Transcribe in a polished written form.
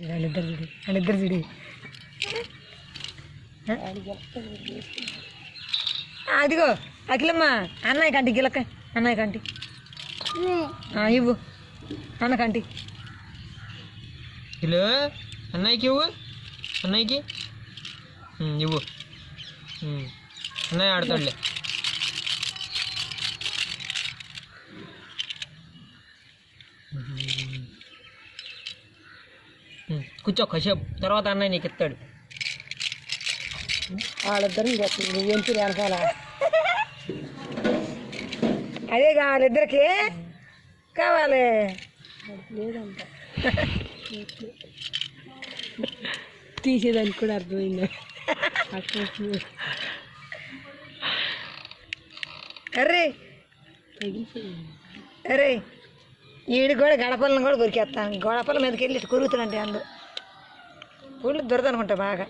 వాళ్ళిద్దరు చూడి అదిగో అఖిలమ్మ అన్నయ్య కంటి గిలక్క అన్నయ్య కంటి ఇవ్వు అన్న కంటి హలో అన్నయ్యకి ఇవ్వు అన్నయ్యకి ఇవ్వు అన్నయ్య ఆడతాడులే కూర్చో కాసేపు తర్వాత అన్నయ్య నీకు ఇస్తాడు వాళ్ళిద్దరు ఎంపీ వెనకాల అదే కావాలి ఇద్దరికి కావాలి లేదంట తీసేదానికి కూడా అర్థమైంది అర్రే అరే ఈడు కూడా గడపలను కూడా కొరికేస్తాను గడపల మీదకి వెళ్ళి కొరుగుతానంటే అందరూ ఊళ్ళు దొరదనుకుంటా బాగా